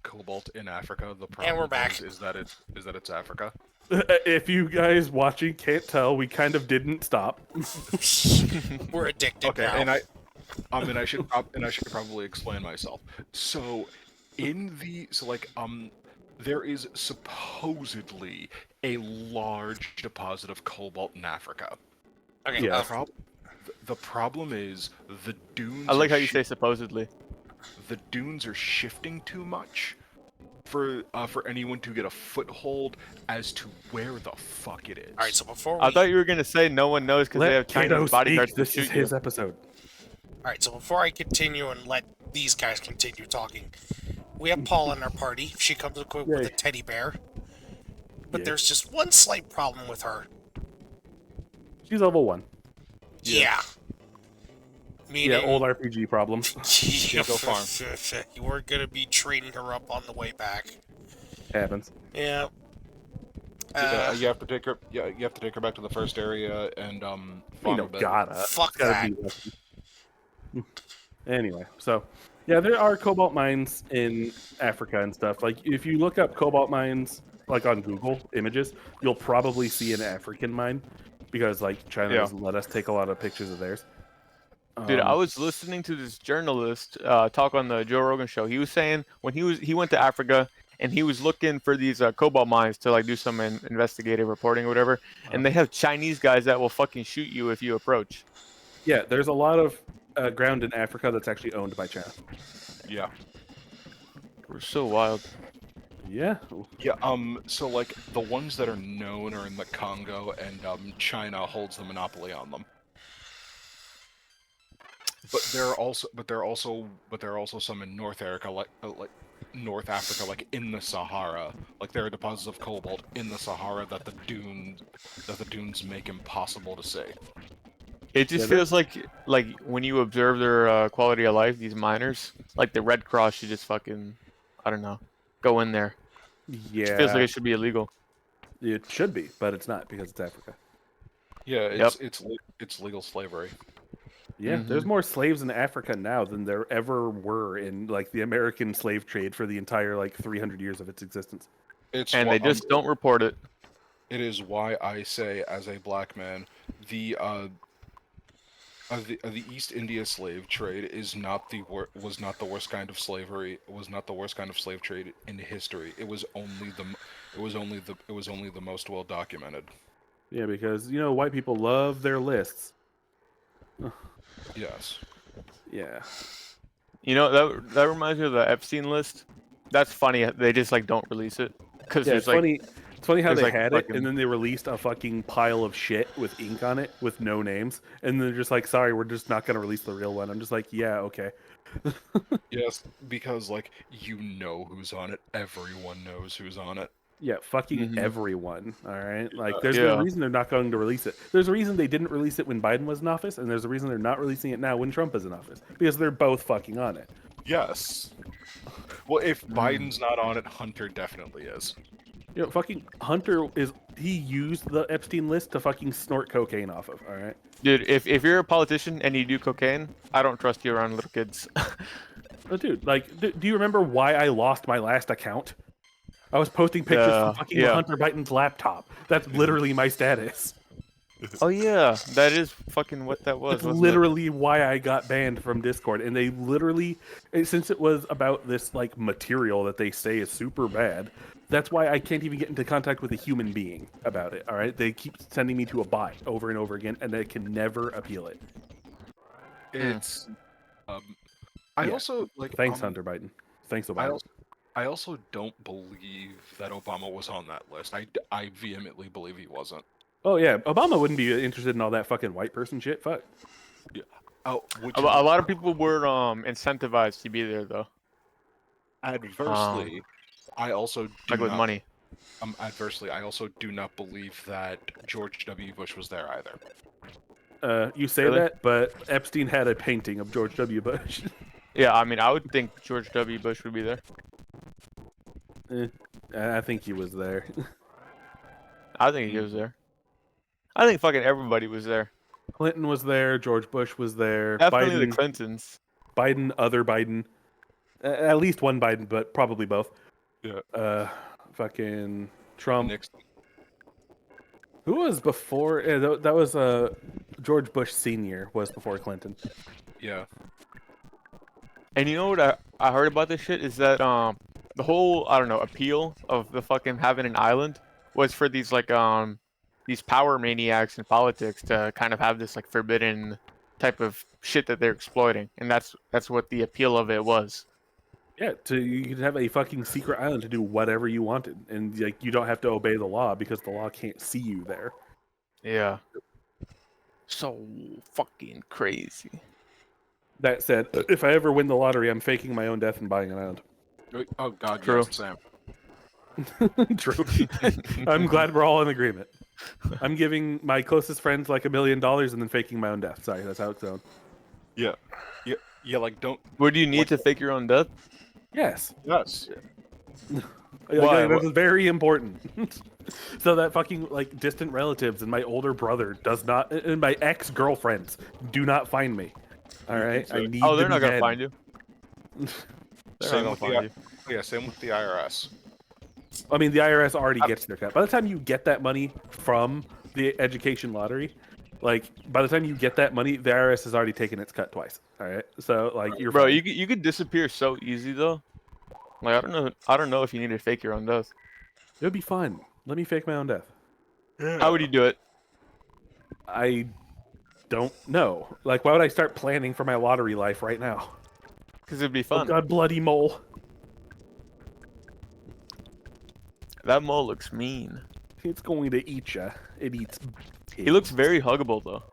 cobalt in Africa. The And we're problem back. is that it's Africa. If you guys watching can't tell, we kind of didn't stop. We're addicted Okay, now. and I should probably explain myself. So, there is supposedly a large deposit of cobalt in Africa. Okay. Yeah. The problem is the dunes. I like are how you say supposedly. the dunes are shifting too much for anyone to get a foothold as to where the fuck it is. All right. So before I thought you were gonna say no one knows because they have Let Kato Chinese bodyguards speak. to This is shoot you. his episode. All right. So before I continue and let these guys continue talking, we have Paul in our party. She comes equipped with Yay. a teddy bear, but Yeah. there's just one slight problem with her. She's level 1. Yeah. Meaning, Yeah, old RPG problems. Yeah, go farm. You weren't gonna be training her up on the way back. Happens. Yeah. You have to take her. Yeah, you have to take her back to the first area and You farm know, a bit. gotta. Fuck It's gotta that. be lucky. Anyway, so yeah, there are cobalt mines in Africa and stuff. Like if you look up cobalt mines, like on Google Images, you'll probably see an African mine because like China Yeah. doesn't let us take a lot of pictures of theirs. Dude, I was listening to this journalist talk on the Joe Rogan show. He was saying when he went to Africa and he was looking for these cobalt mines to like do some investigative reporting or whatever, and they have Chinese guys that will fucking shoot you if you approach. Yeah, there's a lot of ground in Africa that's actually owned by China. Yeah. We're so wild. Yeah. Yeah. So like the ones that are known are in the Congo, and China holds the monopoly on them. But there are also some in North Africa, like North Africa, like in the Sahara. Like there are deposits of cobalt in the Sahara that the dunes make impossible to see. It just Yeah, feels like when you observe their quality of life, these miners, like the Red Cross should just fucking, I don't know, go in there. Yeah. It feels like it should be illegal. It should be, but it's not because it's Africa. Yeah, it's legal slavery. Yeah, there's more slaves in Africa now than there ever were in like the American slave trade for the entire like 300 years of its existence. And they just don't report it. It is why I say, as a black man, the East India slave trade was not the worst kind of slavery. It was not the worst kind of slave trade in history. It was only the most well documented. Yeah, because you know white people love their lists. Yes. Yeah. You know that reminds me of the Epstein list. That's funny. They just like don't release it because Yeah, there's it's like funny. It's funny how there's, they like, had it, fucking- and then they released a fucking pile of shit with ink on it with no names, and they're just like, "Sorry, we're just not gonna release the real one." I'm just like, "Yeah, okay." Yes, because like you know who's on it. Everyone knows who's on it. Yeah, fucking Mhm. everyone. All right, like there's Yeah. a reason they're not going to release it. There's a reason they didn't release it when Biden was in office, and there's a reason they're not releasing it now when Trump is in office because they're both fucking on it. Yes. Well, if Biden's not on it, Hunter definitely is. You know, fucking Hunter he used the Epstein list to fucking snort cocaine off of. All right. dude, if you're a politician and you do cocaine, I don't trust you around little kids. But dude, like, do you remember why I lost my last account? I was posting pictures from fucking yeah. Hunter Biden's laptop. That's literally my status. Oh yeah, that is fucking what that was. That's wasn't literally why I got banned from Discord. And they literally, since it was about this like material that they say is super bad, that's why I can't even get into contact with a human being about it. All right, they keep sending me to a bot over and over again, and I can never appeal it. It's. I Yeah. also like. Thanks, Hunter Biden. Thanks, Obama. I also don't believe that Obama was on that list. I vehemently believe he wasn't. Oh yeah, Obama wouldn't be interested in all that fucking white person shit. Fuck. Yeah. Oh, A lot of people were incentivized to be there though, adversely, I also do like with not, money. Adversely, I also do not believe that George W. Bush was there either. You say Really? that, but Epstein had a painting of George W. Bush. Yeah, I mean, I would think George W. Bush would be there. I think he was there. I think he was there. I think fucking everybody was there. Clinton was there. George Bush was there. Definitely Biden, the Clintons. Biden, other Biden. At least one Biden, but probably both. Yeah. Fucking Trump. Nixon. Who was before? That was George Bush Sr. was before Clinton. Yeah. And you know what I heard about this shit is that the whole I don't know appeal of the fucking having an island was for these like these power maniacs in politics to kind of have this like forbidden type of shit that they're exploiting, and that's what the appeal of it was. Yeah, you could have a fucking secret island to do whatever you wanted, and like you don't have to obey the law because the law can't see you there. Yeah. So fucking crazy. That said, if I ever win the lottery, I'm faking my own death and buying an island. Oh God, True. yes, Sam. True. I'm glad we're all in agreement. I'm giving my closest friends like $1 million and then faking my own death. Sorry, that's how it's going. Yeah. Yeah. Like, don't. Would you need to fake your own death? Yes. Yes. Why? This is very important. So that fucking like distant relatives and my older brother does not, and my ex-girlfriends do not find me. All right, I need. Oh, they're to not be gonna dead. find you. They're Same not with gonna find you. Yeah, same with the IRS. I mean, the IRS already gets their cut. By the time you get that money from the education lottery, like by the time you get that money, the IRS has already taken its cut twice. All right, so like you're Bro, fine. you could disappear so easy though. Like I don't know if you need to fake your own death. It would be fun. Let me fake my own death. How would you do it? I don't know. Like, why would I start planning for my lottery life right now? Because it'd be Oh fun. God, bloody mole! That mole looks mean. It's going to eat ya. It eats. He looks very huggable though.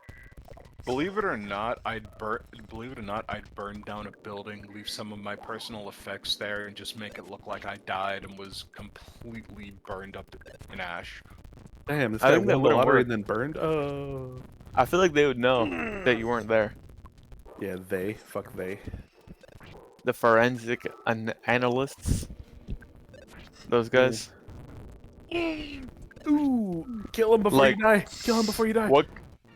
Believe it or not, I'd burn down a building, leave some of my personal effects there, and just make it look like I died and was completely burned up in ash. Damn, this I guy think that won the wouldn't lottery work. and then burned. Oh. I feel like they would know that you weren't there. Yeah, they. Fuck they. The forensic analysts. Those guys. Ooh, kill him before Like- you die. Kill him before you die.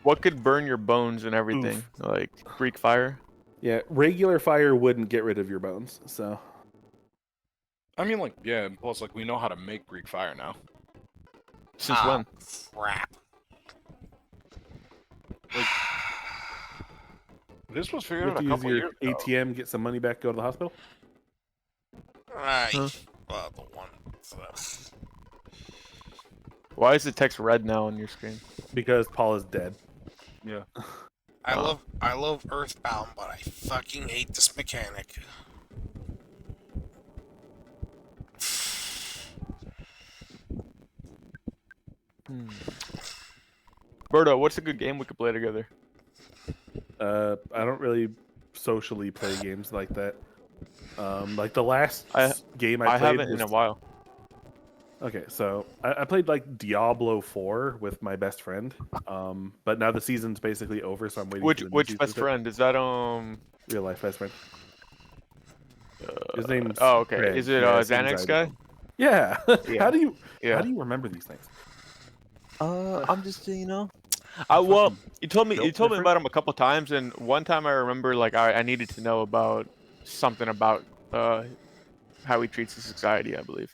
What could burn your bones and everything? Oof. Like Greek fire. Yeah, regular fire wouldn't get rid of your bones. So I mean, like, yeah, and plus, like, we know how to make Greek fire now. Since Ah, when? Crap. This was you figured have out to a use couple your years ago. ATM, get some money back, go to the hospital. Right. Huh? The one. Why is the text red now on your screen? Because Paul is dead. Yeah. I love Earthbound, but I fucking hate this mechanic. Berto, what's a good game we could play together? I don't really socially play games like that. Like the last game I played haven't was... in a while. Okay, so I played like Diablo 4 with my best friend. But now the season's basically over, so I'm waiting for the new Which season best to- friend is that? Real life best friend. His name's Oh, okay. Greg. Is it Yeah, his Xanax name's guy? Ivan. Yeah. Yeah. How do you Yeah. remember these things? I'm just you know. Well, you told me built about him a couple times, and one time I remember like I needed to know about something about how he treats his society, I believe.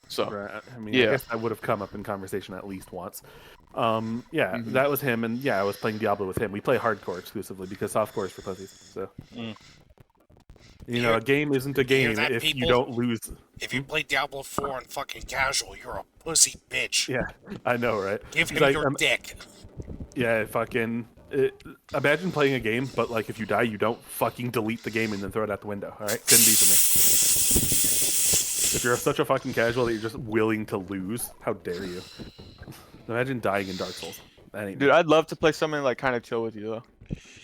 So Right. I mean, Yeah. I guess that would have come up in conversation at least once. Yeah, Mhm. that was him, and yeah, I was playing Diablo with him. We play hardcore exclusively because softcore is for pussies. So, Mm. you know, a game isn't a You hear game that, if you people? don't lose. If you play Diablo 4 on fucking casual, you're a pussy bitch. Yeah, I know, right? Give him Like, your dick. Yeah, fucking. Imagine playing a game, but like if you die, you don't fucking delete the game and then throw it out the window. All right, couldn't be for me. If you're such a fucking casual that you're just willing to lose, how dare you? Imagine dying in Dark Souls. That ain't dude, I'd love to play something like kind of chill with you though.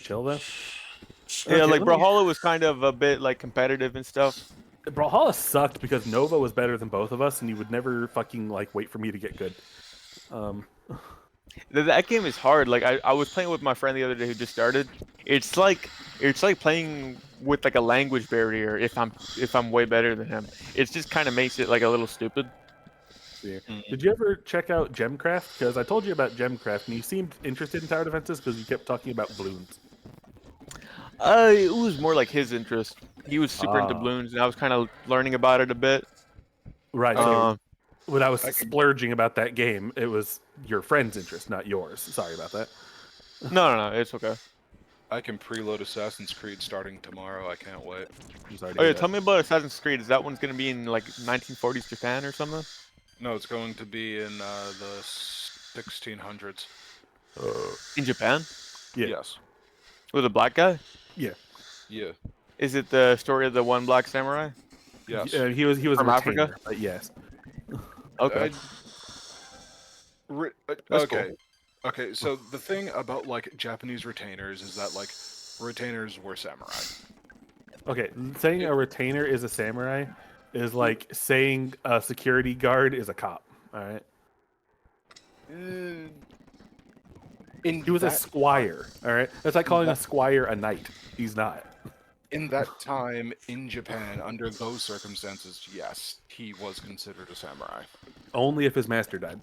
chill though. Yeah, Okay, like let me- Brawlhalla was kind of a bit like competitive and stuff. Brawlhalla sucked because Nova was better than both of us, and you would never fucking like wait for me to get good. That game is hard. Like I was playing with my friend the other day who just started. It's like playing with like a language barrier. If I'm way better than him, it just kind of makes it like a little stupid. Yeah. Mm. Did you ever check out Gemcraft? Because I told you about Gemcraft, and you seemed interested in tower defenses because you kept talking about balloons. It was more like his interest. He was super into Ah. balloons, and I was kind of learning about it a bit. Right. So Um, when I was I can- splurging about that game, it was your friend's interest, not yours. Sorry about that. no, it's okay. I can preload Assassin's Creed starting tomorrow. I can't wait. I'm sorry to Oh hear yeah, that. tell me about Assassin's Creed. Is that one's gonna be in like 1940s Japan or something? No, it's going to be in the 1600s. In Japan? Yeah. Yes. With a black guy? Yeah. Yeah. Is it the story of the one black samurai? Yes. He was From a Africa? retainer, but yes. Okay. That's cool. Okay. Okay. So the thing about like Japanese retainers is that like retainers were samurai. Okay, saying a retainer is a samurai is like saying a security guard is a cop. All right. In He was a that squire. All right. That's like calling a squire a knight. He's not. in that time in Japan, under those circumstances, yes, he was considered a samurai. Only if his master died.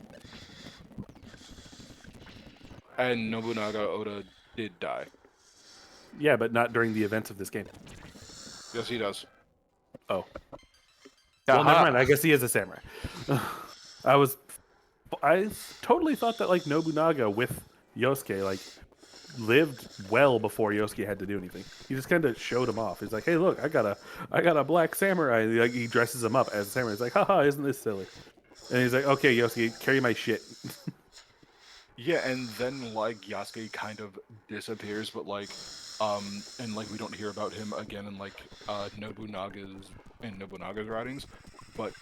And Nobunaga Oda did die. Yeah, but not during the events of this game. Yes, he does. Oh. Well, never Aha. mind. I guess he is a samurai. I totally thought that like Nobunaga with Yosuke like lived well before Yosuke had to do anything. He just kind of showed him off. He's like, "Hey, look, I got a black samurai." Like he dresses him up as a samurai. He's like, "Haha, isn't this silly?" And he's like, "Okay, Yosuke, carry my shit." Yeah, and then like Yasuke kind of disappears, but like, and like we don't hear about him again in like Nobunaga's writings, but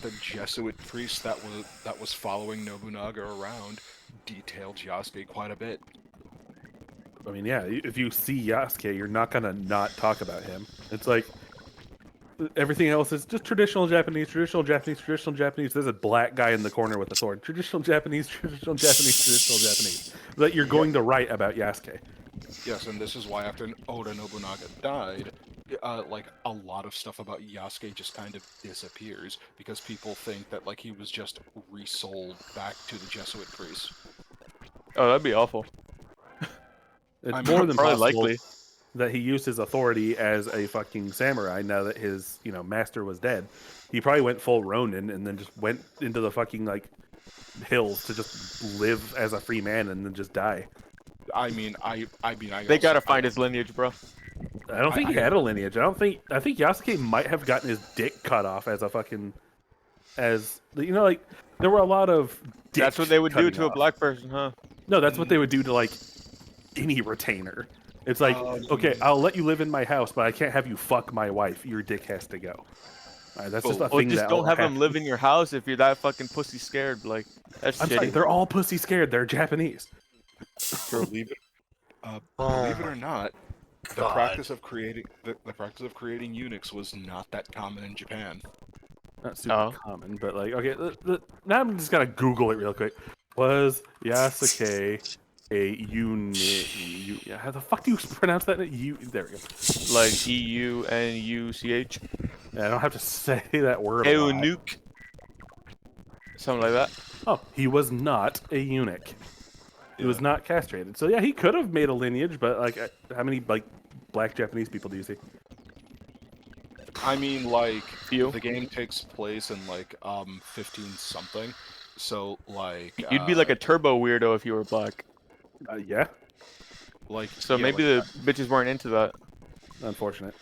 the Jesuit priest that was following Nobunaga around detailed Yasuke quite a bit. I mean, yeah, if you see Yasuke, you're not gonna not talk about him. It's like everything else is just traditional Japanese, traditional Japanese, traditional Japanese. There's a black guy in the corner with a sword. Traditional Japanese, traditional Japanese, traditional Japanese. That you're going to write about Yasuke. Yes, and this is why after Oda Nobunaga died, like a lot of stuff about Yasuke just kind of disappears because people think that like he was just resold back to the Jesuit priests. Oh, that'd be awful. It's I'm more than Probably possible likely. that he used his authority as a fucking samurai now that his, master was dead. He probably went full Ronin and then just went into the fucking like hills to just live as a free man and then just die. I mean, I They gotta find his lineage, bro. I don't think he had a lineage. I think Yasuke might have gotten his dick cut off as a fucking like there were a lot of dick That's what they would do cutting to a off. black person, huh? No, that's what they would do to like any retainer. It's like, okay, I'll let you live in my house, but I can't have you fuck my wife. Your dick has to go. All right, that's just a Or thing just that don't have him happen. live in your house if you're that fucking pussy scared. Like, that's I'm sorry, shitty. they're all pussy scared. They're Japanese. believe it or not, the God. practice of creating eunuchs was not that common in Japan. Not super Oh. common, but like, okay, now I'm just gonna Google it real quick. Was Yasuke a eunuch? How the fuck do you pronounce that? There we go. Like EUNUCH. I don't have to say that word a lot. Eunuch. Something like that. Oh, he was not a eunuch. He was not castrated. So yeah, he could have made a lineage, but like, how many like black Japanese people do you see? I mean, like, Few. the game takes place in like 15 something, so like You'd be like a turbo weirdo if you were black. Yeah, like So yeah, maybe like the bitches weren't into that. unfortunate.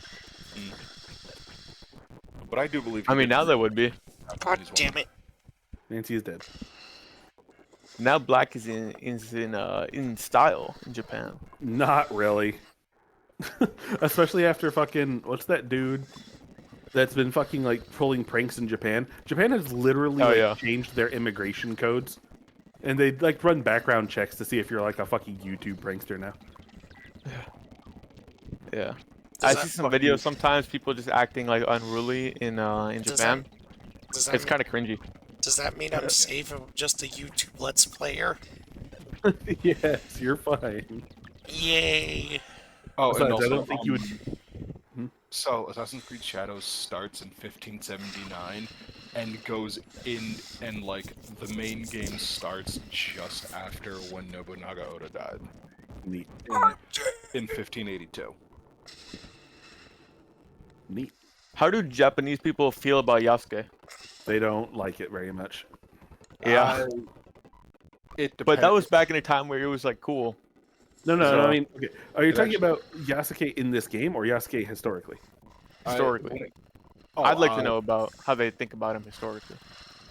but I do believe. I mean, now they would be. God damn it. Nancy is dead. Now black is in style in Japan. Not really. Especially after fucking what's that dude that's been fucking like pulling pranks in Japan? Japan has literally Oh, like, yeah. changed their immigration codes, and they like run background checks to see if you're like a fucking YouTube prankster now. Yeah. Does I that see some videos sometimes people just acting like unruly in Does Japan. Does that It's mean, kind of cringy. does that mean I'm safe from just a YouTube Let's Player? Yes, you're fine. Yay. Oh, Besides, and also, I don't think you would. So, Assassin's Creed Shadows starts in 1579 and goes in, and like the main game starts just after when Nobunaga Oda died. Neat. In, in 1582. Neat. How do Japanese people feel about Yasuke? They don't like it very much. Yeah, It but that depends. was back in a time where it was like cool. No. I So- mean, okay. Are you It talking actually- about Yasuke in this game or Yasuke historically? Historically. Oh, I'd like to know about how they think about him historically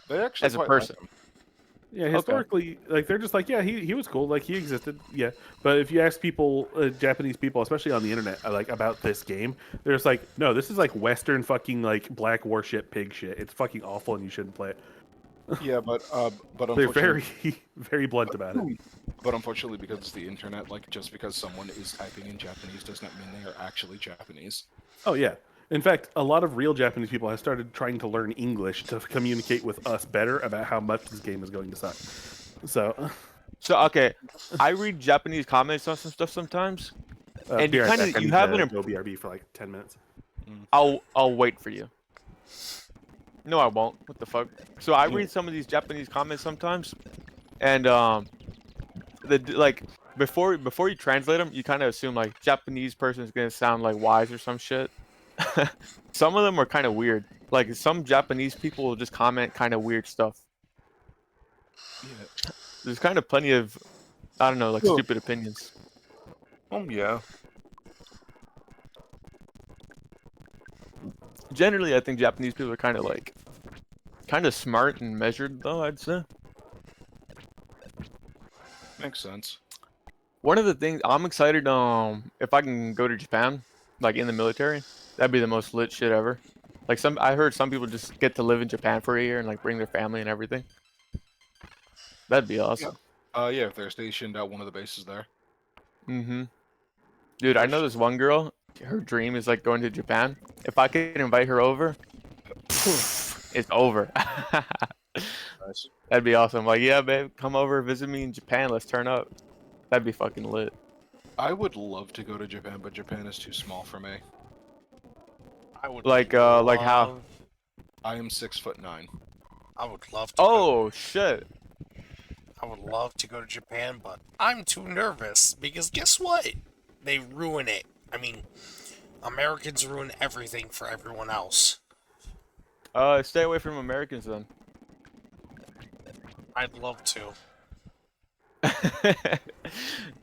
They actually as a quite person. like him. Yeah, historically, like they're just like, yeah, he was cool, like he existed, yeah. But if you ask people, Japanese people, especially on the internet, like about this game, they're just like, no, this is like Western fucking like black warship pig shit. It's fucking awful, and you shouldn't play it. Yeah, but They're unfortunately, very blunt about it. but unfortunately, because it's the internet, like just because someone is typing in Japanese does not mean they are actually Japanese. Oh yeah. In fact, a lot of real Japanese people have started trying to learn English to communicate with us better about how much this game is going to suck. So, Okay, I read Japanese comments on some stuff sometimes, and be you right kind back. of I you need have to an. go BRB for like 10 minutes. I'll wait for you. No, I won't. What the fuck? So I read some of these Japanese comments sometimes, and like before you translate them, you kind of assume like Japanese person is gonna sound like wise or some shit. Some of them are kind of weird. Like some Japanese people will just comment kind of weird stuff. Yeah. There's kind of plenty of, I don't know, like stupid opinions. Yeah. Generally, I think Japanese people are kind of smart and measured, though, I'd say. Makes sense. One of the things I'm excited, if I can go to Japan, like in the military, that'd be the most lit shit ever. Like I heard some people just get to live in Japan for a year and like bring their family and everything. That'd be awesome. Yeah, if they're stationed at one of the bases there. Mm-hmm. Dude, I know this one girl. Her dream is like going to Japan. If I could invite her over, it's over. Nice. That'd be awesome. Like, yeah, babe, come over, visit me in Japan. Let's turn up. That'd be fucking lit. I would love to go to Japan, but Japan is too small for me. I would Like how? love- I am 6'9". I would love to. Oh shit. I would love to go to Japan, but I'm too nervous because guess what? They ruin it. I mean, Americans ruin everything for everyone else. Stay away from Americans then. I'd love to.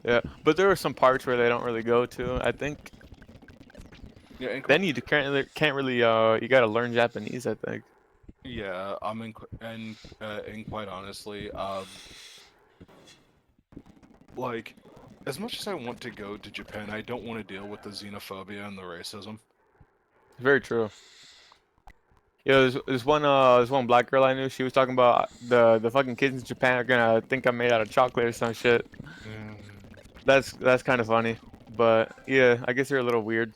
Yeah, but there are some parts where they don't really go to. I think. Yeah, and Then you can't really you gotta learn Japanese. I think. yeah, and quite honestly, like, as much as I want to go to Japan, I don't want to deal with the xenophobia and the racism. Very true. Yeah, there's one black girl I knew. She was talking about the fucking kids in Japan are gonna think I'm made out of chocolate or some shit. That's kind of funny, but yeah, I guess they're a little weird.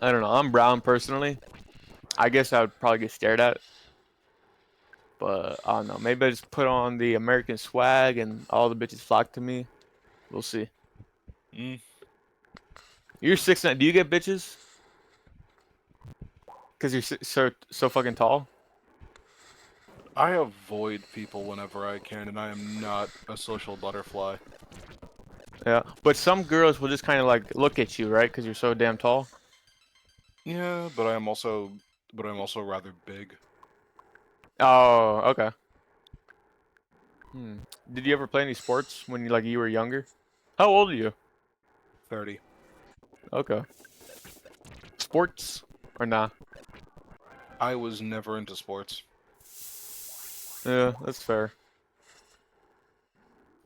I don't know. I'm brown personally. I guess I would probably get stared at. But I don't know. Maybe I just put on the American swag and all the bitches flock to me. We'll see. Mm. You're 6'9". Do you get bitches? Cause you're so fucking tall. I avoid people whenever I can, and I am not a social butterfly. Yeah, but some girls will just kind of like look at you, right? Cause you're so damn tall. Yeah, but I'm also rather big. Oh, okay. Did you ever play any sports when you were younger? How old are you? 30. Okay. Sports or nah? I was never into sports. Yeah, that's fair.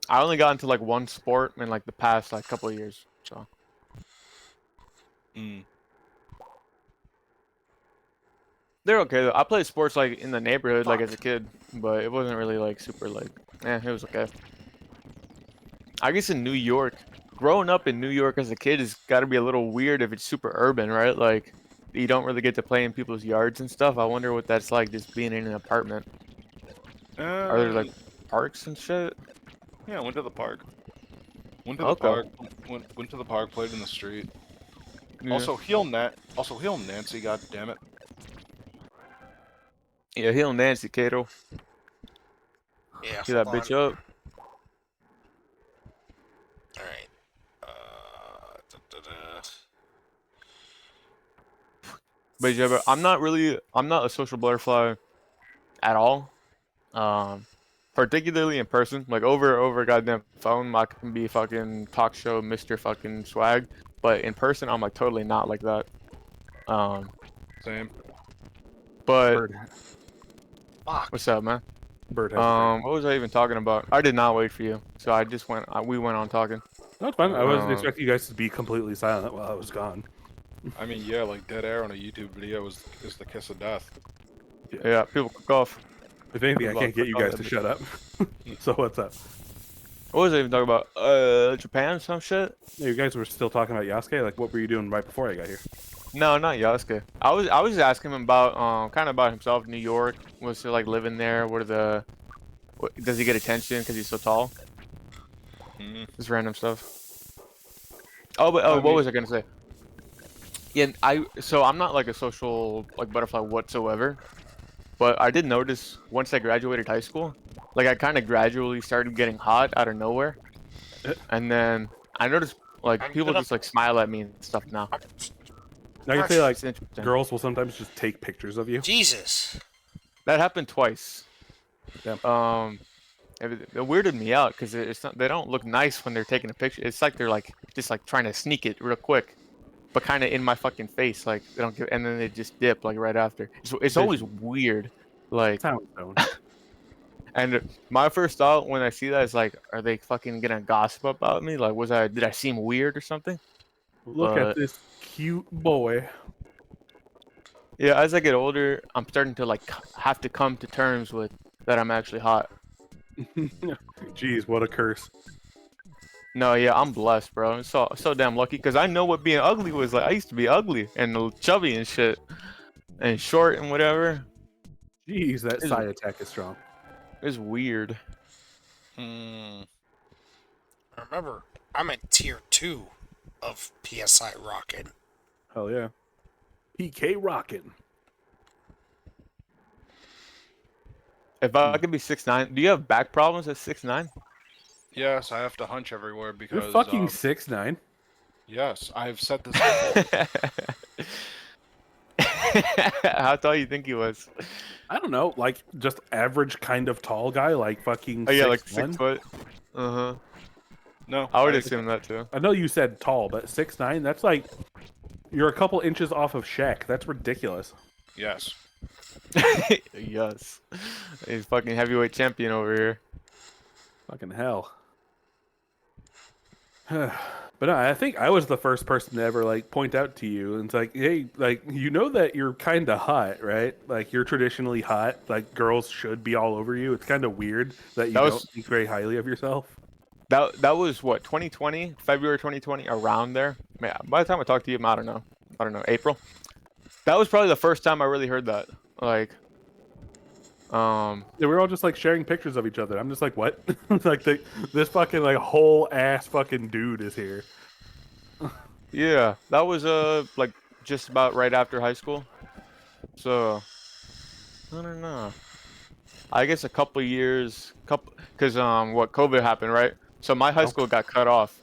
I only got into like one sport in like the past like couple of years, so. Mm. They're okay though. I played sports like in the neighborhood like as a kid, but it wasn't really like super like, it was okay. I guess in New York, growing up in New York as a kid has got to be a little weird if it's super urban, right? Like you don't really get to play in people's yards and stuff. I wonder what that's like just being in an apartment. Are there like parks and shit? Yeah, I went to the park. Went to the Okay. park. Went to the park. Played in the street. Yeah. Also, heal Nancy. God damn it. Yeah, heal Nancy, Kato. Yeah, Get that bitch up. But yeah, but I'm not a social butterfly at all. Particularly in person, like over goddamn phone, I can be fucking talk show Mr. fucking swag, but in person, I'm like totally not like that. Um, Same. but Bird, Fuck. what's up, man? Bird has a thing. What was I even talking about? I did not wait for you, so I just went. We went on talking. No, it's fine. I wasn't Um, expecting you guys to be completely silent while I was gone. I mean, yeah, like dead air on a YouTube video is the kiss of death. Yeah, people cook off. If anything, I can't get you guys to shut up. So what's up? What was I even talking about? Japan, some shit. Yeah, you guys were still talking about Yasuke. Like, what were you doing right before I got here? No, not Yasuke. I was asking him about kind of about himself. New York, was he like living there? Does he get attention because he's so tall? Mm. Just random stuff. What was I gonna say? Yeah, so I'm not like a social like butterfly whatsoever, but I did notice once I graduated high school, like I kind of gradually started getting hot out of nowhere, and then I noticed like I'm people gonna- just like smile at me and stuff now. I can say like It's interesting. girls will sometimes just take pictures of you. Jesus. That happened twice. Yeah. It weirded me out because it's not. They don't look nice when they're taking a picture. It's like they're like just like trying to sneak it real quick, but kind of in my fucking face. Like they don't give, and then they just dip like right after. It's always weird. Like, Sound zone. and my first thought when I see that is like, are they fucking gonna gossip about me? Like, did I seem weird or something? Look But- at this cute boy. Yeah, as I get older, I'm starting to like have to come to terms with that I'm actually hot. Jeez, what a curse. No, yeah, I'm blessed, bro. I'm so damn lucky because I know what being ugly was like. I used to be ugly and chubby and shit, and short and whatever. Jeez, that Is- psi attack is strong. It's weird. Mm. Remember, I'm at tier 2 of PSI Rocket. Hell yeah. PK rockin'. If I could be 6'9", do you have back problems at 6'9"? Yes, I have to hunch everywhere because You're fucking 6'9". yes, I've said this before. How tall you think he was? I don't know, like just average kind of tall guy, like fucking. Oh yeah, like 6'1"? 6 foot. Uh huh. No, I would assume that too. I know you said tall, but 6'9", that's like you're a couple inches off of Shaq. That's ridiculous. Yes. Yes, he's fucking heavyweight champion over here. Fucking hell. But no, I think I was the first person to ever like point out to you, and it's like, hey, like you know that you're kind of hot, right? Like you're traditionally hot. Like girls should be all over you. It's kind of weird that you don't think very highly of yourself. That was what 2020, February 2020, around there. Man, by the time I talked to you, I don't know, April. That was probably the first time I really heard that. Like, Yeah, we're all just like sharing pictures of each other. I'm just like, what? Like this fucking like whole ass fucking dude is here. yeah, that was like just about right after high school. So I don't know. I guess a couple years, because what COVID happened, right? So my high school got cut off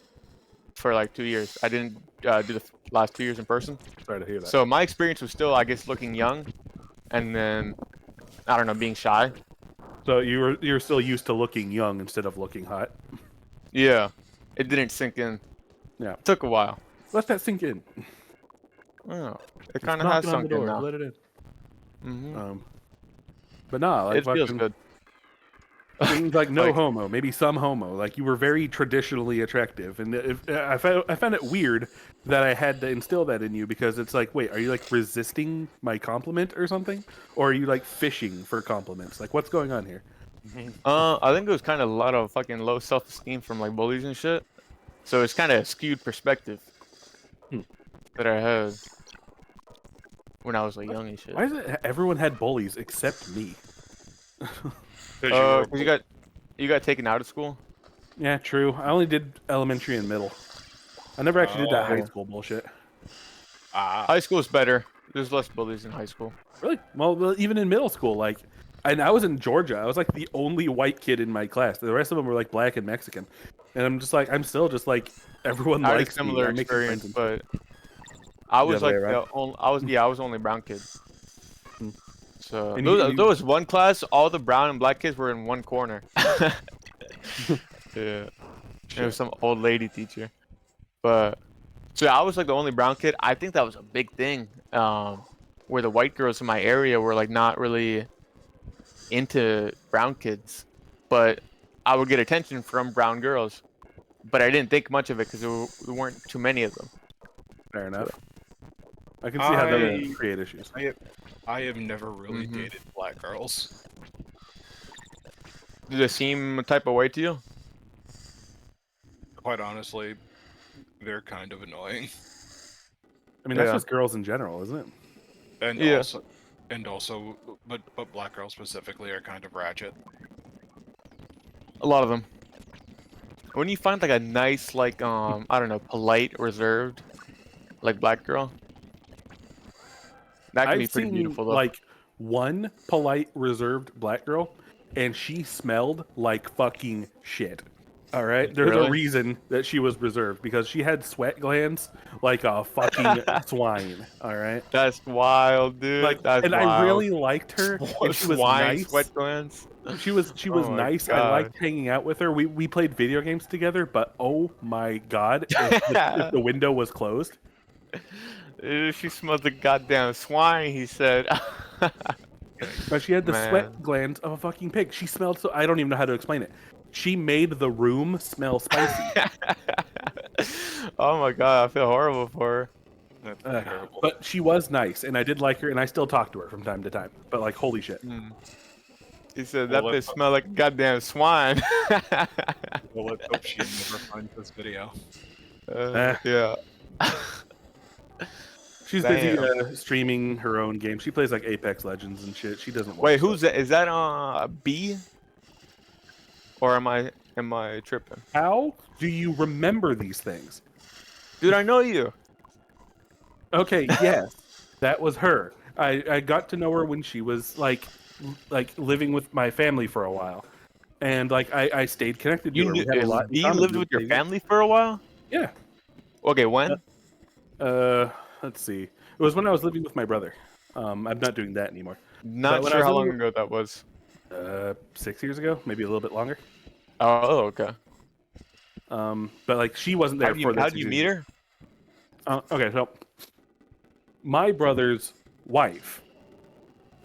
for like 2 years. I didn't do the last 2 years in person. Sorry to hear that. So my experience was still, I guess, looking young, and then I don't know, being shy. So you're still used to looking young instead of looking hot. Yeah, it didn't sink in. Yeah. It took a while. Let that sink in. Oh, it It's kind of has knocking on the sunk in door. now. Let it in. Hmm. But nah, like It feels fucking- good. Things like no Like- homo, maybe some homo. Like you were very traditionally attractive, and I found it weird that I had to instill that in you because it's like, wait, are you like resisting my compliment or something, or are you like fishing for compliments? Like, what's going on here? I think it was kind of a lot of fucking low self-esteem from like bullies and shit. So it's kind of a skewed perspective that I had when I was like young and shit. Why is it everyone had bullies except me? Because you got taken out of school. Yeah, true. I only did elementary and middle. I never actually did that high Oh. school bullshit. High school is better. There's less bullies in high school. Really? Well, even in middle school, like, and I was in Georgia. I was like the only white kid in my class. The rest of them were like black and Mexican. And I'm just like, I'm still just like, everyone I had a likes me. similar I'm making friends experience, and- but I The was other way like around? I was the only brown kid. Hmm. So And there was one class, all the brown and black kids were in one corner. Yeah. There was some old lady teacher. But so I was like the only brown kid. I think that was a big thing. Where the white girls in my area were like not really into brown kids, but I would get attention from brown girls. But I didn't think much of it because there weren't too many of them. Fair So, enough. I can see how that Yeah. would create issues. I have never really Mhm. dated black girls. do they seem a type of way to you? Quite honestly, they're kind of annoying. I mean, that's Yeah. just girls in general, isn't it? And Yeah. also, but black girls specifically are kind of ratchet. A lot of them. When you find like a nice, like I don't know, polite, reserved, like black girl, that can be I've pretty seen beautiful though. like one polite, reserved black girl, and she smelled like fucking shit. All right, there's a Really? reason that she was reserved because she had sweat glands like a fucking swine. All right, That's wild, dude. like, That's and I wild. really liked her, and she was Swine nice. sweat glands. She was Oh my nice. I god. liked hanging out with her. We played video games together, but oh my god, if the window was closed, She smelled the goddamn swine. He said. but she had the Man. sweat glands of a fucking pig. She smelled so I don't even know how to explain it. She made the room smell spicy. Oh my god, I feel horrible for her. That's Uh, terrible. but she was nice, and I did like her, and I still talk to her from time to time. But like, holy shit! Mm. He said Well, that bitch smelled like a goddamn swine. Well, let's hope she never finds this video. Yeah. She's busy Damn. streaming her own game. She plays like Apex Legends and shit. She doesn't. Wait, watch who's that? Is that B? Or am I tripping? How do you remember these things? Dude, I know you. Okay, yes, that was her. I got to know her when she was like living with my family for a while, and like I stayed connected to You her. knew We had a lot in B common. lived We with your played games. family for a while? Yeah. Okay, when? Let's see. It was when I was living with my brother. I'm not doing that anymore. Not when I sure was how living long ago that was. 6 years ago, maybe a little bit longer. Oh, okay. But like she wasn't there for that. How do you meet her? Okay, so my brother's wife,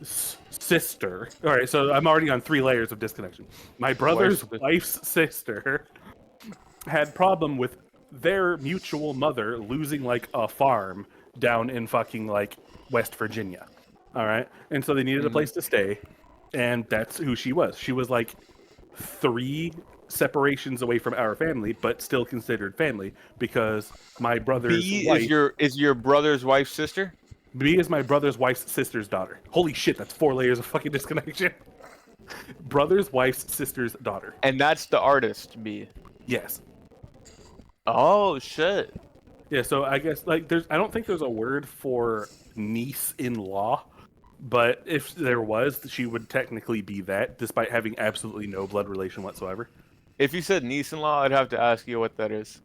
sister. All right, so I'm already on 3 layers of disconnection. My brother's wife's sister had problem with their mutual mother losing like a farm down in fucking like West Virginia. All right, and so they needed a place to stay, and that's who she was. She was like 3 separations away from our family, but still considered family because my brother's B wife. is your brother's wife's sister? B is my brother's wife's sister's daughter. Holy shit, that's 4 layers of fucking disconnection. Brother's wife's sister's daughter. And that's the artist, B. Yes. Oh shit. Yeah, so I guess like I don't think there's a word for niece-in-law, but if there was, she would technically be that, despite having absolutely no blood relation whatsoever. If you said niece-in-law, I'd have to ask you what that is.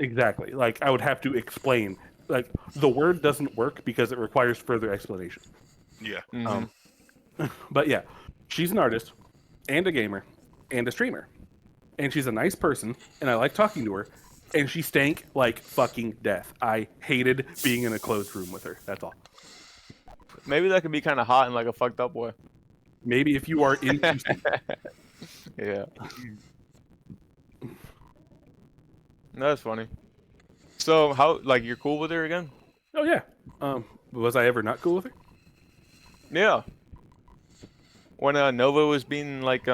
Exactly. Like I would have to explain. Like the word doesn't work because it requires further explanation. Yeah. Mhm. But yeah, she's an artist and a gamer and a streamer. And she's a nice person, and I like talking to her. And she stank like fucking death. I hated being in a closed room with her. That's all. Maybe that could be kind of hot and like a fucked up way. Maybe if you are into Yeah. That's funny. So how like you're cool with her again? Oh yeah. Was I ever not cool with her? Yeah. When Nova was being like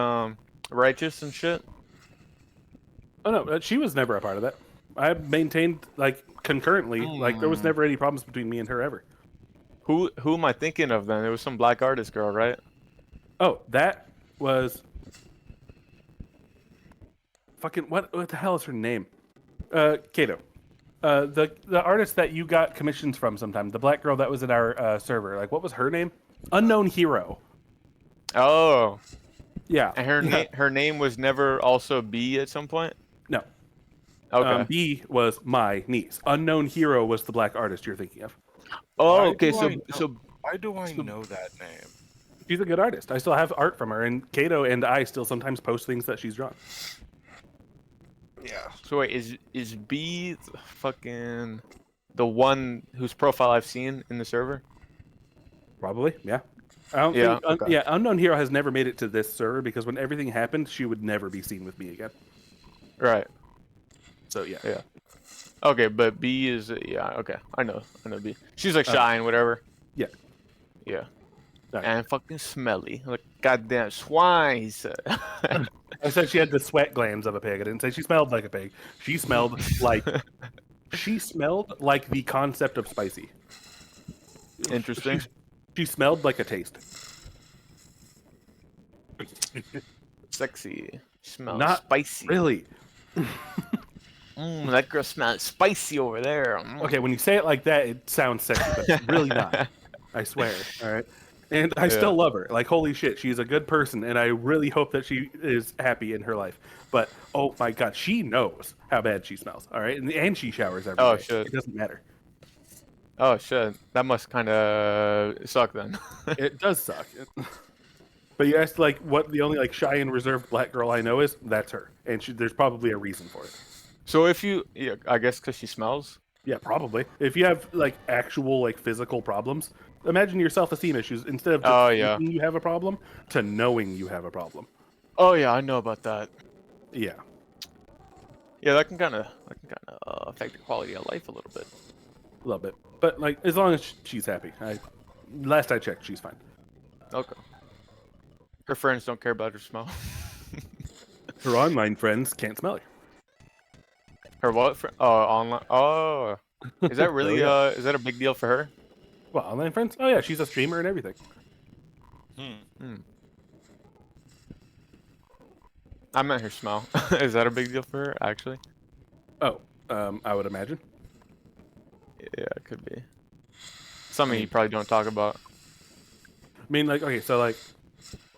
righteous and shit. Oh no, she was never a part of that. I maintained like concurrently, like there was never any problems between me and her ever. Who am I thinking of then? It was some black artist girl, right? Oh, that was fucking what the hell is her name? Kato. The artist that you got commissions from sometime, the black girl that was in our server. Like what was her name? Unknown Hero. Oh. Yeah. And her name was never also B at some point? No. Okay. B was my niece. Unknown Hero was the black artist you're thinking of. Oh, Why okay. do So I know- so Why do I so- know that name? She's a good artist. I still have art from her, and Kato and I still sometimes post things that she's drawn. Yeah. so wait, is B fucking the one whose profile I've seen in the server? Probably, yeah. I don't Yeah, think. okay. Yeah, Unknown Hero has never made it to this server because when everything happened, she would never be seen with me again. Right. So yeah. Yeah. Okay, but B is yeah. Okay, I know B. She's like shy and whatever. Yeah. Yeah. Alright. And fucking smelly, like goddamn swine. He said. I said she had the sweat glands of a pig. I didn't say she smelled like a pig. She smelled like the concept of spicy. Interesting. She smelled like a taste. Sexy. Smells Not spicy. Really. That girl smells spicy over there. Okay, when you say it like that, it sounds sexy, but it's really not. I swear. All right. And I still love her. Like, holy shit, she's a good person, and I really hope that she is happy in her life. But oh my god, she knows how bad she smells. All right, and she showers every day. Oh, shit. It doesn't matter. Oh shit, that must kind of suck then. It does suck. But you asked like what the only like shy and reserved black girl I know is. That's her, and there's probably a reason for it. So if you, yeah, I guess because she smells. Yeah, probably. If you have like actual like physical problems, imagine your self-esteem issues instead of just Oh, yeah. thinking you have a problem to knowing you have a problem. Oh yeah, I know about that. Yeah. Yeah, that can kind of affect the quality of life a little bit. A little bit, but like as long as she's happy. Last I checked, she's fine. Okay. Her friends don't care about her smell. Her online friends can't smell her. Her what? Oh, online. Oh, is that really? Oh, Is that a big deal for her? Well, online friends? Oh yeah, she's a streamer and everything. I meant her smell. Is that a big deal for her? Actually. Oh, I would imagine. Yeah, it could be. Something you probably don't talk about. I mean, like, okay, so like,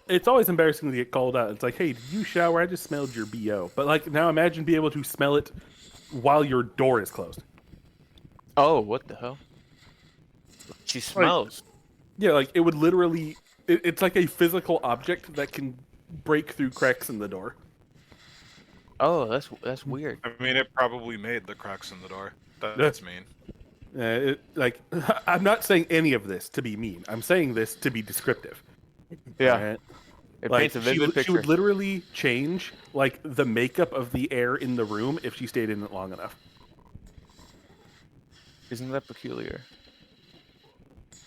it's always embarrassing to get called out. It's like, hey, did you shower? I just smelled your BO. But like, now imagine being able to smell it while your door is closed. Oh, what the hell? She smells. Yeah, like it would literally. It's like a physical object that can break through cracks in the door. Oh, that's weird. I mean, it probably made the cracks in the door. That's mean. Like, I'm not saying any of this to be mean. I'm saying this to be descriptive. Yeah. Alright? It Like, paints a vivid she picture. would literally change like the makeup of the air in the room if she stayed in it long enough. Isn't that peculiar?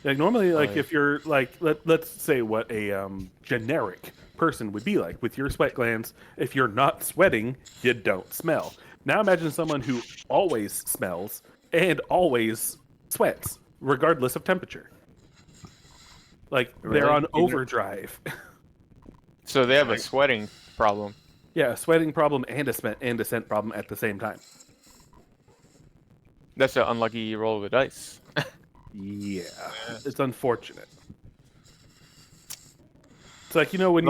Like normally, like Right. if you're like let's say what a generic person would be like with your sweat glands. If you're not sweating, you don't smell. Now imagine someone who always smells and always sweats, regardless of temperature. Like they're Really? on Even- overdrive. So they have a sweating problem. Yeah, a sweating problem and a scent problem at the same time. That's an unlucky roll of the dice. Yeah, it's unfortunate. It's like when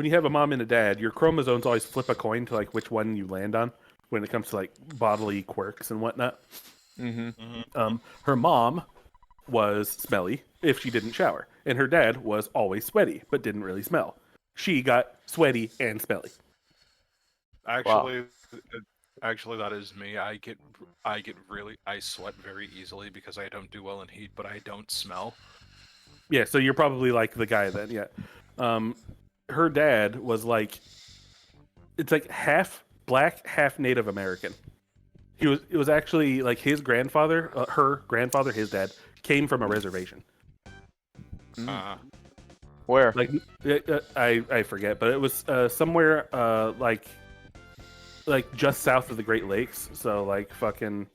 you have a mom and a dad, your chromosomes always flip a coin to like which one you land on when it comes to like bodily quirks and whatnot. Her mom was smelly if she didn't shower, and her dad was always sweaty but didn't really smell. She got sweaty and smelly. Actually, that is me. I sweat very easily because I don't do well in heat, but I don't smell. Yeah, so you're probably like the guy then. Yeah, her dad was like, it's like half black, half Native American. It was actually like his grandfather, her grandfather, his dad came from a reservation. Where? Like I forget, but it was somewhere like just south of the Great Lakes. So like fucking,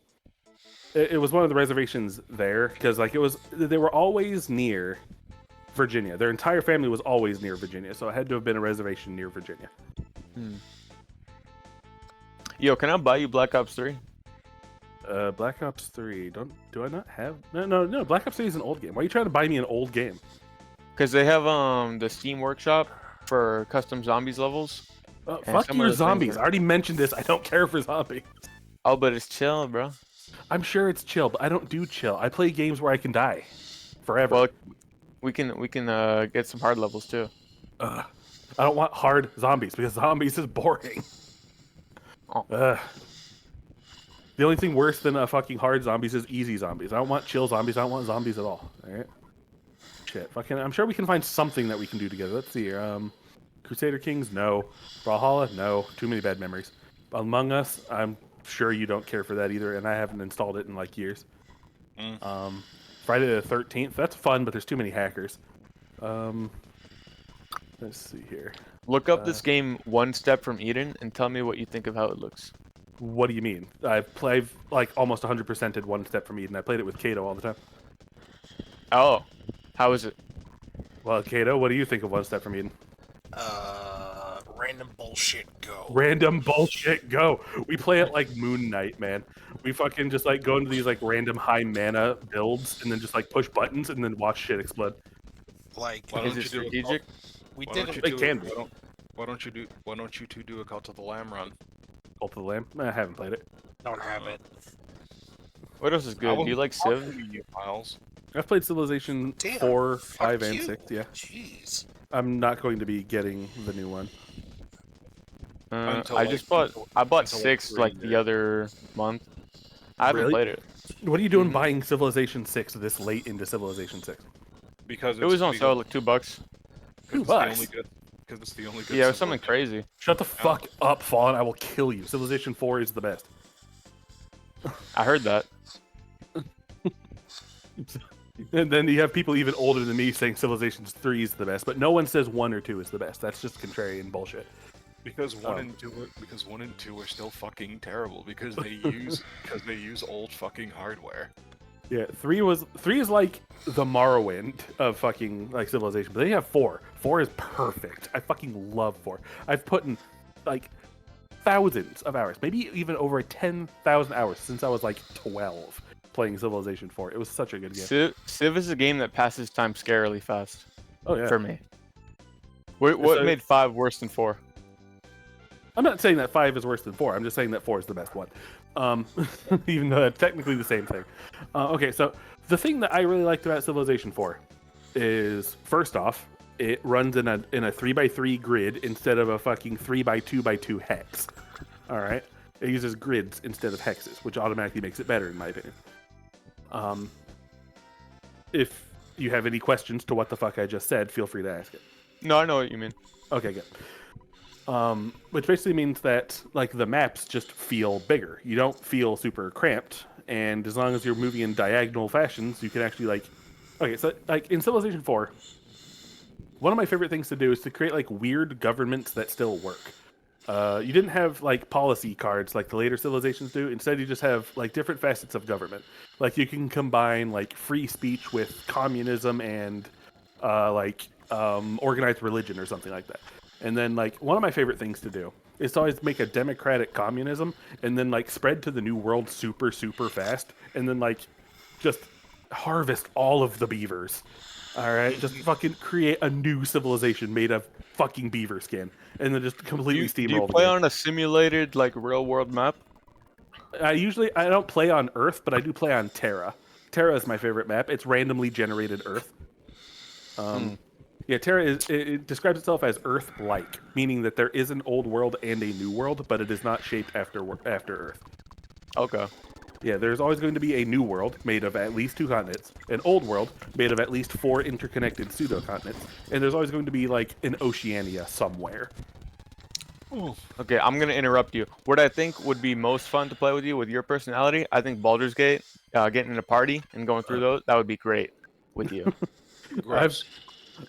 it was one of the reservations there because like they were always near Virginia. Their entire family was always near Virginia, so it had to have been a reservation near Virginia. Yo, can I buy you Black Ops 3? Black Ops 3. Do I not have? No. Black Ops 3 is an old game. Why are you trying to buy me an old game? Because they have the Steam Workshop for custom zombies levels. Fuck some of your those things zombies. are- I already mentioned this. I don't care for zombies. Oh, but it's chill, bro. I'm sure it's chill, but I don't do chill. I play games where I can die forever. Well, we can get some hard levels too. I don't want hard zombies because zombies is boring. Oh. The only thing worse than fucking hard zombies is easy zombies. I don't want chill zombies. I don't want zombies at all. All right. Shit. Fucking. I'm sure we can find something that we can do together. Let's see here. Crusader Kings, no. Brawlhalla, no. Too many bad memories. Among Us, I'm sure you don't care for that either, and I haven't installed it in like years. Friday the 13th, that's fun, but there's too many hackers. Let's see here. Look up this game One Step from Eden and tell me what you think of how it looks. What do you mean? I've played like almost 100%ed One Step from Eden. I played it with Kato all the time. Oh, how is it? Well, Kato, what do you think of One Step from Eden? Random bullshit go. Random bullshit go. We play it like Moon Knight, man. We fucking just like go into these like random high mana builds and then just like push buttons and then watch shit explode. Like, Why Is don't it you do strategic? we Why did don't you it. It do can it? be. Why don't you two do a Cult of the Lamb run? Cult of the Lamb? I haven't played it. Don't have it. What else is good? Do you like Civ? Miles? I've played Civilization Damn, 4, fuck 5, and you. 6, yeah. Jeez. I'm not going to be getting the new one. Until, I like, just bought. I bought until, like, 6 like the 3 other month. I haven't Really? played it. What are you doing Mhm. buying Civilization 6 this late into Civilization 6? Because It was on sale like $2. Because it's the only good. Yeah, it was something Civilization. crazy. Shut the fuck up, Fallen. I will kill you. Civilization 4 is the best. I heard that. And then you have people even older than me saying Civilization 3 is the best, but no one says 1 or 2 is the best. That's just contrarian bullshit. Because Oh. 1 and 2 are still fucking terrible because they use old fucking hardware. Yeah, 3 is like the Morrowind of fucking like Civilization, but then you have 4. 4 is perfect. I fucking love 4. I've put in like thousands of hours, maybe even over 10,000 hours since I was like 12 playing Civilization 4. It was such a good game. Civ is a game that passes time scarily fast Oh yeah. for me. What So- made 5 worse than 4? I'm not saying that 5 is worse than 4. I'm just saying that 4 is the best one. Even though that's technically the same thing. Okay, so the thing that I really liked about Civilization 4 is, first off, it runs in a 3x3 grid instead of a fucking 3x2x2 hex. All right? It uses grids instead of hexes, which automatically makes it better, in my opinion. If you have any questions to what the fuck I just said, feel free to ask it. No, I know what you mean. Okay, good. Which basically means that like the maps just feel bigger. You don't feel super cramped, and as long as you're moving in diagonal fashions, you can actually like. Okay, so like in Civilization 4, one of my favorite things to do is to create like weird governments that still work. You didn't have like policy cards like the later civilizations do. Instead, you just have like different facets of government. Like you can combine like free speech with communism and organized religion or something like that. And then like one of my favorite things to do is to always make a democratic communism and then like spread to the new world super fast and then like just harvest all of the beavers. All right, just fucking create a new civilization made of fucking beaver skin, and then just completely Do you steamroll the play game. on a simulated like real world map? I don't play on Earth, but I do play on Terra. Terra is my favorite map. It's randomly generated Earth. Yeah, Terra it describes itself as Earth-like, meaning that there is an old world and a new world, but it is not shaped after Earth. Okay. Yeah, there's always going to be a new world made of at least 2 continents, an old world made of at least 4 interconnected pseudo-continents, and there's always going to be like an Oceania somewhere. Okay, I'm gonna interrupt you. What I think would be most fun to play with you with your personality, I think Baldur's Gate, getting in a party and going through those, that would be great with you. Gross.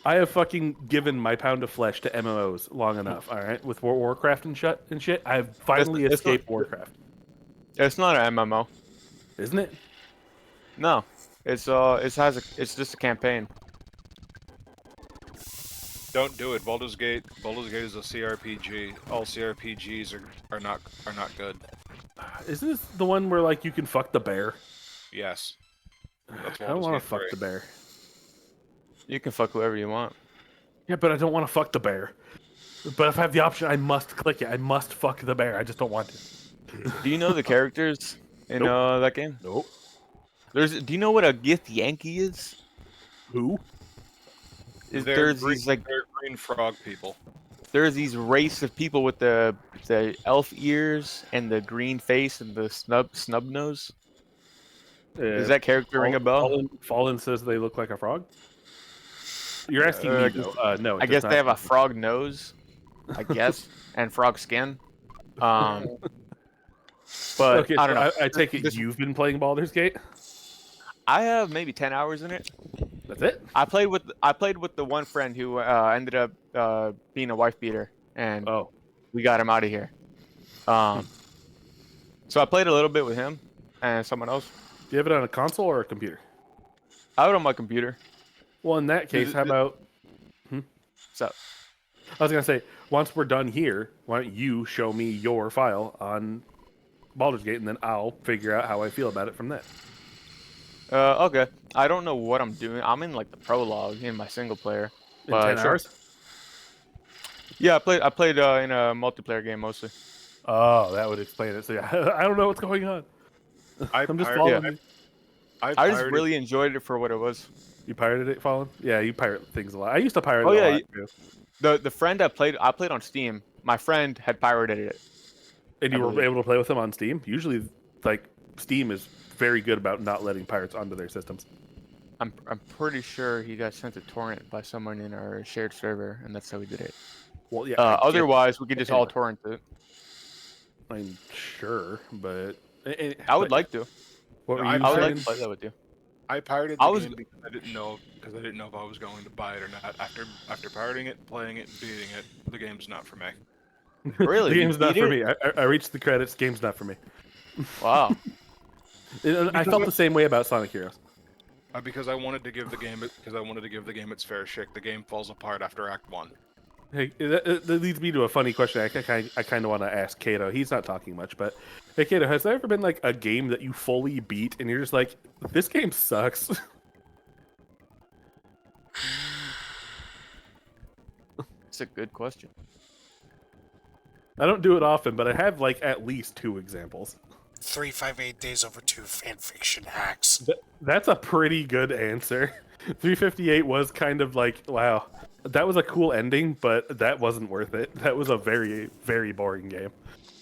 I have fucking given my pound of flesh to MMOs long enough, all right? With Warcraft and shit, I've finally It's escaped Warcraft. It's not an MMO. Isn't it? No, it's just a campaign. Don't do it. Baldur's Gate is a CRPG. All CRPGs are not good. Isn't this the one where like you can fuck the bear? Yes. That's I don't Baldur's want Gate to fuck 3. the bear. You can fuck whoever you want. Yeah, but I don't want to fuck the bear. But if I have the option, I must click it. I must fuck the bear. I just don't want to. Do you know the characters in Nope. that game. Nope. Do you know what a Gith Yankee is? Who? There's these like they're green frog people. there's these race of people with the elf ears and the green face and the snub nose. Does that character ring a bell? Fallen says they look like a frog. You're asking me though. No, it I does guess not. they have a frog nose, I guess, and frog skin. But Okay, I so don't know. I take it This- you've been playing Baldur's Gate. I have maybe 10 hours in it. That's it. I played with the one friend who ended up being a wife beater, and Oh, we got him out of here. So I played a little bit with him and someone else. do you have it on a console or a computer? I have it on my computer. Well, in that case, how about? So I was gonna say, once we're done here, why don't you show me your file on Baldur's Gate, and then I'll figure out how I feel about it from there. okay. I don't know what I'm doing. I'm in like the prologue in my single player. In 10 sure. hours? Yeah, I played in a multiplayer game mostly. Oh, that would explain it. So yeah, I don't know what's going on. I'm just following. you. I just really enjoyed it for what it was. You pirated it, Fallen? Yeah, you pirate things a lot. I used to pirate Oh, it a yeah, lot too. The friend I played on Steam. My friend had pirated it. And I you were believe. able to play with them on Steam? Usually, like, Steam is very good about not letting pirates onto their systems. I'm pretty sure he got sent a torrent by someone in our shared server, and that's how we did it. Well, yeah. Otherwise, we could just all Anyway. torrent it. I'm sure, but I would like to. What were I you I would like saying? to play that with you. I pirated I the was- game because I didn't know if I was going to buy it or not. After pirating it, playing it, and beating it, the game's not for me. Really? The You game's not beat for it? me. I reached the credits. Game's not for me. Wow. I felt the same way about Sonic Heroes. Because I wanted to give the game its fair shake. The game falls apart after Act 1. Hey, that leads me to a funny question. I kind of want to ask Kato. He's not talking much, but hey, Kato, has there ever been like a game that you fully beat and you're just like, this game sucks? It's a good question. I don't do it often, but I have like at least 2 examples. 358 Days Over 2 fanfiction hacks. That's a pretty good answer. 358 was kind of like, wow, that was a cool ending, but that wasn't worth it. That was a very, very boring game.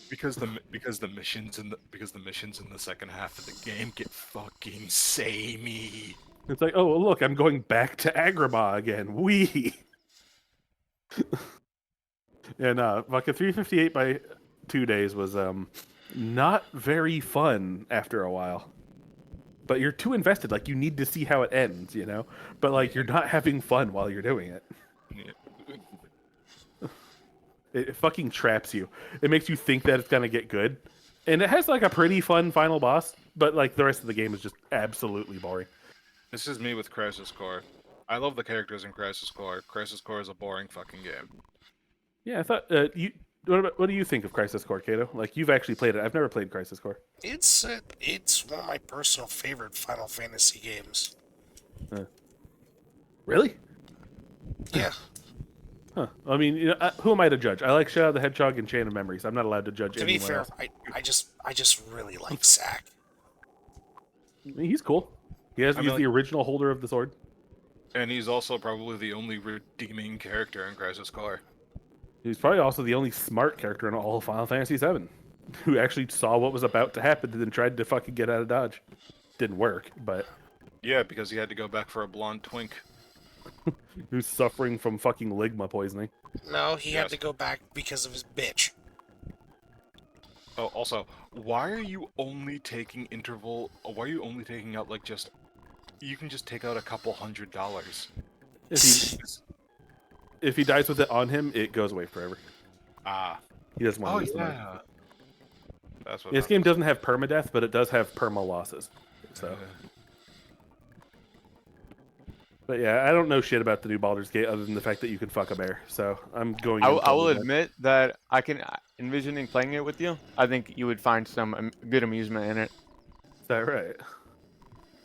Because the missions in the second half of the game get fucking samey. It's like, oh look, I'm going back to Agrabah again. Wee. And fucking 358 by 2 days was not very fun after a while. But you're too invested, like you need to see how it ends, you know? But like you're not having fun while you're doing it. Yeah. It fucking traps you. It makes you think that it's gonna get good. And it has like a pretty fun final boss, but like the rest of the game is just absolutely boring. This is me with Crisis Core. I love the characters in Crisis Core. Crisis Core is a boring fucking game. Yeah, I thought you. What do you think of Crisis Core, Kato? Like you've actually played it. I've never played Crisis Core. It's one of my personal favorite Final Fantasy games. Really? Yeah. Huh. I mean, you know, who am I to judge? I like Shadow the Hedgehog and Chain of Memories. I'm not allowed to judge To be anyone fair, else. I just really like Zack. I mean, he's cool. He's mean, the original holder of the sword. And he's also probably the only redeeming character in Crisis Core. He's probably also the only smart character in all of Final Fantasy VII, who actually saw what was about to happen and then tried to fucking get out of Dodge. Didn't work, but Yeah, because he had to go back for a blonde twink. who's suffering from fucking ligma poisoning. No, he had Yes. to go back because of his bitch. Oh, also, why are you only taking out like just? You can just take out a couple $100. If he dies with it on him, it goes away forever. Ah. He doesn't want Oh to lose the money. yeah. That's what. This game doesn't have permadeath, but it does have perma losses. So, but yeah, I don't know shit about the new Baldur's Gate other than the fact that you can fuck a bear. So I'm going. I in will totally blind. admit that I can envisioning playing it with you. I think you would find some good amusement in it. Is that right?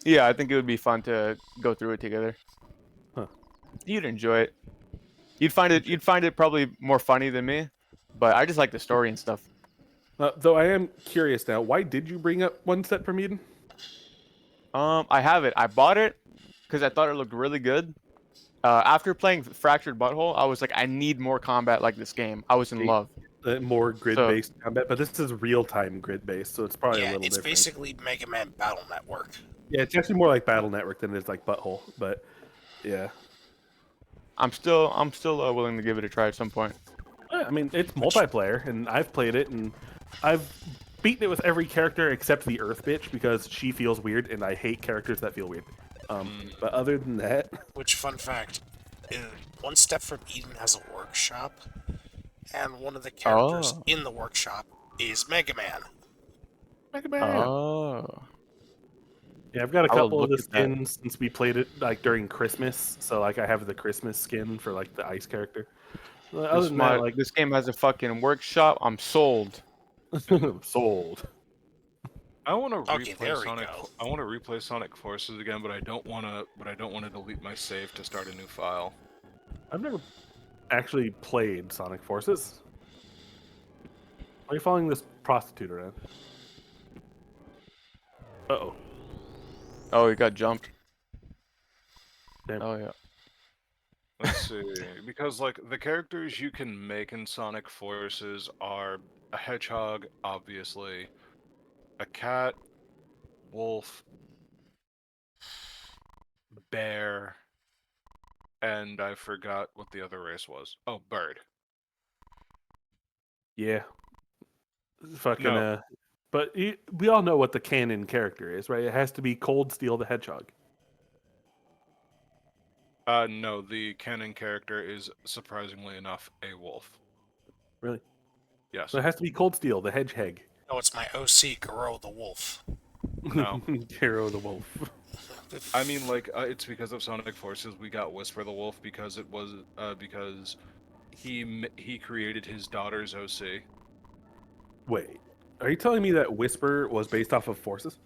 Yeah, I think it would be fun to go through it together. Huh. You'd enjoy it. You'd find it probably more funny than me, but I just like the story and stuff. Though I am curious now, why did you bring up one set from Eden? I have it. I bought it because I thought it looked really good. After playing Fractured Butthole, I was like, I need more combat like this game. I was in love. More So grid-based combat, but this is real-time grid-based, so it's probably a Yeah, little it's different. basically Mega Man Battle Network. Yeah, it's actually more like Battle Network than it is like Butthole, but yeah. I'm still willing to give it a try at some point. I mean, it's multiplayer, and I've played it, and I've beaten it with every character except the Earth bitch because she feels weird, and I hate characters that feel weird. But other than that, Which, fun fact, One Step from Eden has a workshop, and one of the characters Oh. in the workshop is Mega Man. Mega Man. Oh. Yeah, I've got a I will couple of look the at that. skins since we played it like during Christmas. So like I have the Christmas skin for like the ice character. Other than that, like This game has a fucking workshop. I'm sold. sold. I want to Okay, replay there we Sonic. go. I want to replay Sonic Forces again, but I don't want to. But I don't want to delete my save to start a new file. I've never actually played Sonic Forces. Why are you following this prostitute around? Uh-oh. Oh, you got jumped. Damn. Oh yeah. Let's see, because like the characters you can make in Sonic Forces are a hedgehog, obviously, a cat, wolf, bear, and I forgot what the other race was. Oh, bird. Yeah. Fucking No, but we all know what the canon character is, right? It has to be Cold Steel the Hedgehog. no, the canon character is surprisingly enough a wolf. Really? Yes. So it has to be Cold Steel the Hedgehog. No, it's my OC, Garo the Wolf. No. Hero the Wolf. I mean, like, it's because of Sonic Forces we got Whisper the Wolf because it was because he created his daughter's OC. Wait. Are you telling me that Whisper was based off of Forces?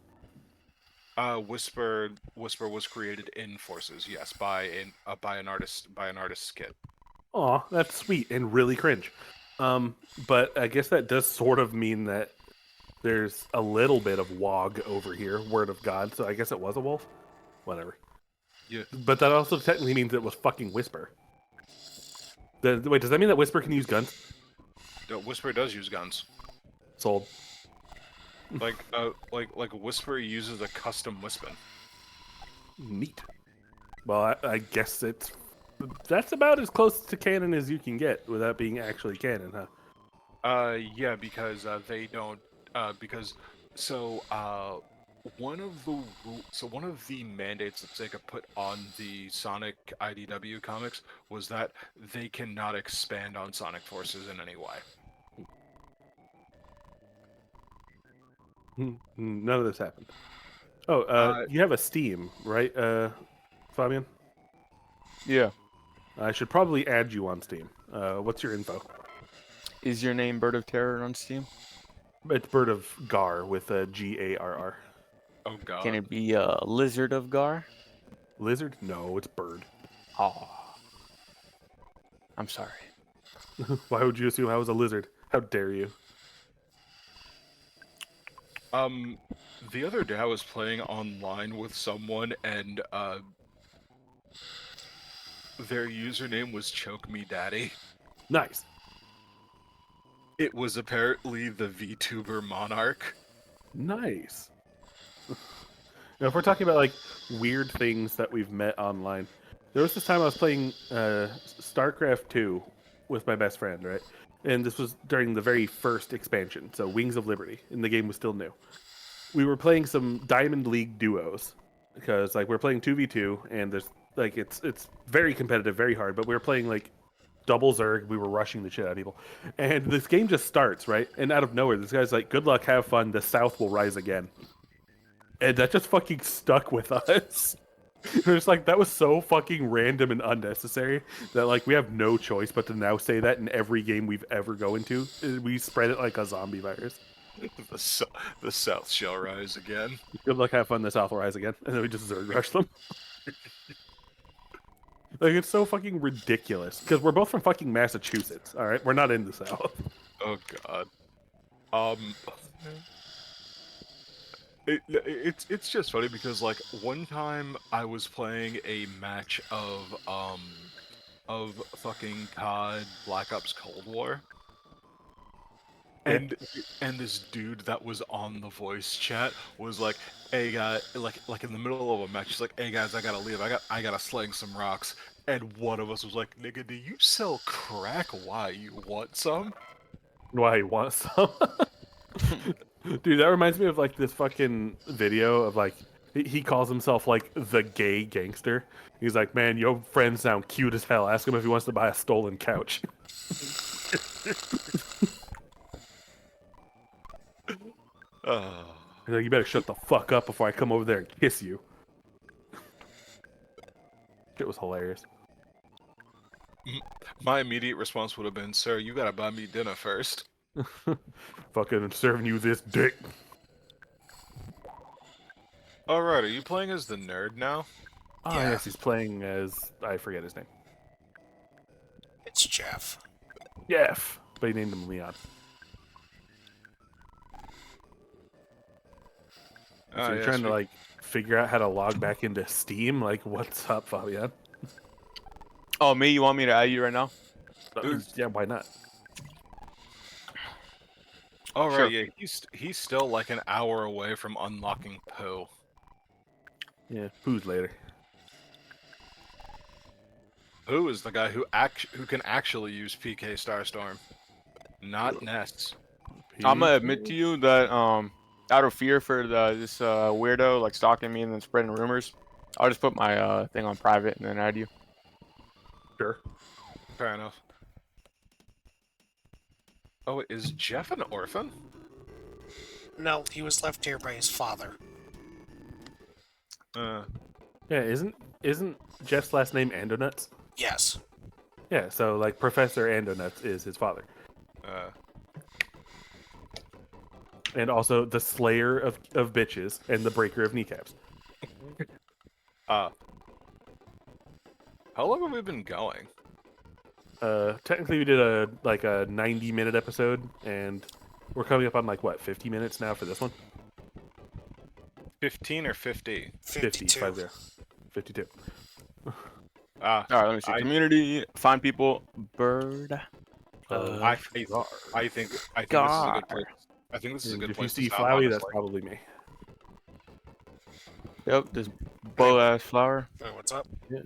Whisper was created in Forces, yes, by an artist's kit. Aw, that's sweet and really cringe. But I guess that does sort of mean that there's a little bit of WOG over here, Word of God, so I guess it was a wolf? Whatever. Yeah. But that also technically means it was fucking Whisper. Wait, does that mean that Whisper can use guns? No, Whisper does use guns. Sold. Like Whisper uses a custom Wispin. Neat. Well, I guess that's about as close to canon as you can get without being actually canon, huh? Yeah, because they don't. Because so one of the mandates that Sega put on the Sonic IDW comics was that they cannot expand on Sonic Forces in any way. None of this happened. Oh, you have a Steam, right, Fabian? Yeah. I should probably add you on Steam. What's your info? Is your name Bird of Terror on Steam? It's Bird of Gar with a Garr. Oh God. Can it be Lizard of Gar? Lizard? No, it's Bird. Oh. I'm sorry. Why would you assume I was a lizard? How dare you? The other day I was playing online with someone and their username was Choke Me Daddy. Nice. It was apparently the VTuber Monarch. Nice. Now, if we're talking about like weird things that we've met online, there was this time I was playing StarCraft 2 with my best friend, right? And this was during the very first expansion, so Wings of Liberty, and the game was still new. We were playing some Diamond League duos because like we're playing 2v2, and there's like it's very competitive, very hard, but we were playing like double Zerg. We were rushing the shit out of people, and this game just starts right, and out of nowhere, this guy's like, "Good luck, have fun. The South will rise again." And that just fucking stuck with us. It's like that was so fucking random and unnecessary that like we have no choice but to now say that in every game we've ever go into. We spread it like a zombie virus. The South shall rise again. Good luck, have fun. The South will rise again, and then we just Zerg rush them. Like it's so fucking ridiculous because we're both from fucking Massachusetts. All right, we're not in the South. Oh God. Um, it's just funny because like one time I was playing a match of fucking COD Black Ops Cold War. Yeah. And this dude that was on the voice chat was like, "Hey guy," like in the middle of a match, he's like, "Hey guys, I gotta leave. I gotta sling some rocks." And one of us was like, "Nigga, do you sell crack? Why you want some?" Why he wants some? Dude, that reminds me of like this fucking video of like he calls himself like the gay gangster. He's like, man, your friends sound cute as hell. Ask him if he wants to buy a stolen couch. Oh. He's like, you better shut the fuck up before I come over there and kiss you. It was hilarious. My immediate response would have been, "Sir, you gotta buy me dinner first." Fucking serving you this dick. Alright, are you playing as the nerd now? Oh, Yeah. yes, he's playing as I forget his name. It's Jeff. Jeff, but he named him Leon. So you're yes, trying to like figure out how to log back into Steam? Like, what's up, Fabian? Oh, me? You want me to add you right now? Yeah, why not? Alright, Sure. yeah, he's still like an hour away from unlocking Poe. Yeah, who's later? Who is the guy who can actually use PK Starstorm, not Nests. I'm gonna admit to you that out of fear for this weirdo like stalking me and then spreading rumors, I'll just put my thing on private and then add you. Sure. Fair enough. Oh, is Jeff an orphan? No, he was left here by his father. Yeah, isn't Jeff's last name Andonuts? Yes. Yeah, so like Professor Andonuts is his father, Uh, and also the Slayer of bitches and the Breaker of kneecaps. how long have we been going? Technically we did a 90-minute episode, and we're coming up on like what 50 minutes now for this one. 15 or 50? 52. 52. Ah, All right, let me see. Community, find people, bird. I think this is a good place. I think this is a And good if you place to see stop. Flowey, that's Honestly. probably me. Yep, this bow ass flower. Wait, what's up? Yeah.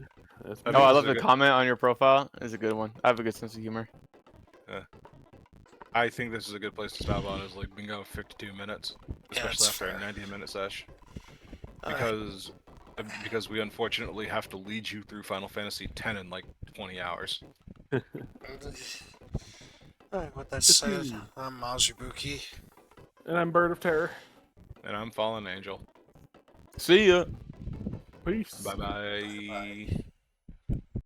That's I me. think Oh, I this love is a the good- comment on your profile. It's a good one. I have a good sense of humor. I think this is a good place to stop. Honestly, we can go 52 minutes, Yeah, especially that's after fair. a 90-minute sesh, Alright. because we unfortunately have to lead you through Final Fantasy X in like 20 hours. Alright, with that said, I'm Mazubuki. And I'm Bird of Terror. And I'm Fallen Angel. See ya. Peace. Bye bye.